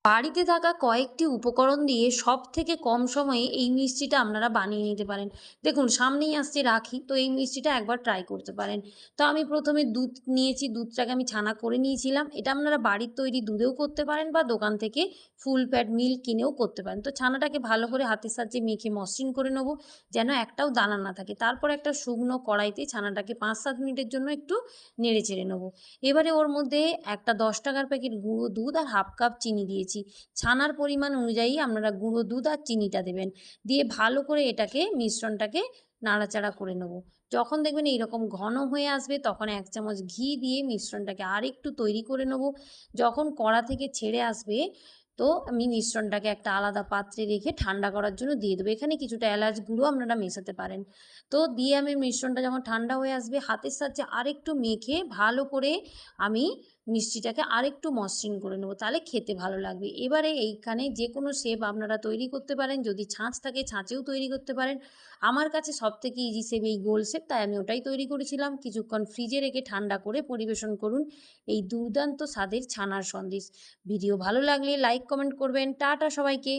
বাড়িতে থাকা কয়েকটি উপকরণ দিয়ে সবথেকে কম সময়ে এই মিষ্টিটা আপনারা বানিয়ে নিতে পারেন। দেখুন সামনেই আসছে রাখি, তো এই মিষ্টিটা একবার ট্রাই করতে পারেন। তো আমি ১ম এ দুধ নিয়েছি, দুধটাকে আমি ছানা করে নিয়েছিলাম। এটা আপনারা বাড়ির তৈরি দুধেও করতে পারেন বা দোকান থেকে ফুল ফ্যাট মিল্ক কিনেও করতে পারেন। তো ছানাটাকে ভালো করে হাতের সাহায্যে মেখে মসৃণ করে নেব, যেন একটাও দানা না থাকে। তারপর একটা শুকনো কড়াইতে ছানাটাকে ৫-৭ মিনিটের জন্য একটু নেড়ে-চেড়ে নেব। এবারে ওর মধ্যে একটা ৳১০ র প্যাকেট গুঁড়ো দুধ আর 1/2 কাপ চিনি দিয়েছি। ছানার পরিমাণ অনুযায়ী আপনারা গুঁড়ো দুধ আর চিনিটা দেবেন। দিয়ে ভালো করে এটাকে মিশ্রণটাকে নাড়াচাড়া করে নেব। যখন দেখবেন এইরকম ঘন হয়ে আসবে তখন ১ চামচ ঘি দিয়ে মিশ্রণটাকে আরেকটু তৈরি করে নেব। যখন কড়া থেকে ছেড়ে আসবে তো আমি মিশ্রণটাকে একটা আলাদা পাত্রে রেখে ঠান্ডা করার জন্য দিয়ে দেবো। এখানে কিছুটা এলাচ গুঁড়ো আপনারা মেশাতে পারেন। তো দিয়ে আমি মিশ্রণটা যখন ঠান্ডা হয়ে আসবে হাতের সাহায্যে আরেকটু মেখে ভালো করে আমি মিষ্টিটাকে আরেকটু মসৃণ করে নেব, তাহলে খেতে ভালো লাগবে। এবারে এইখানে যেকোনো শেপ আপনারা তৈরি করতে পারেন, যদি ছাঁচ থাকে ছাঁচেও তৈরি করতে পারেন। আমার কাছে সবথেকে ইজি শেপ এই গোল শেপ, তাই আমি ওটাই তৈরি করেছিলাম। কিছুক্ষণ ফ্রিজে রেখে ঠান্ডা করে পরিবেশন করুন এই দুর্দান্ত স্বাদের ছানার সন্দেশ। ভিডিও ভালো লাগলে লাইক কমেন্ট করবেন। টাটা সবাইকে।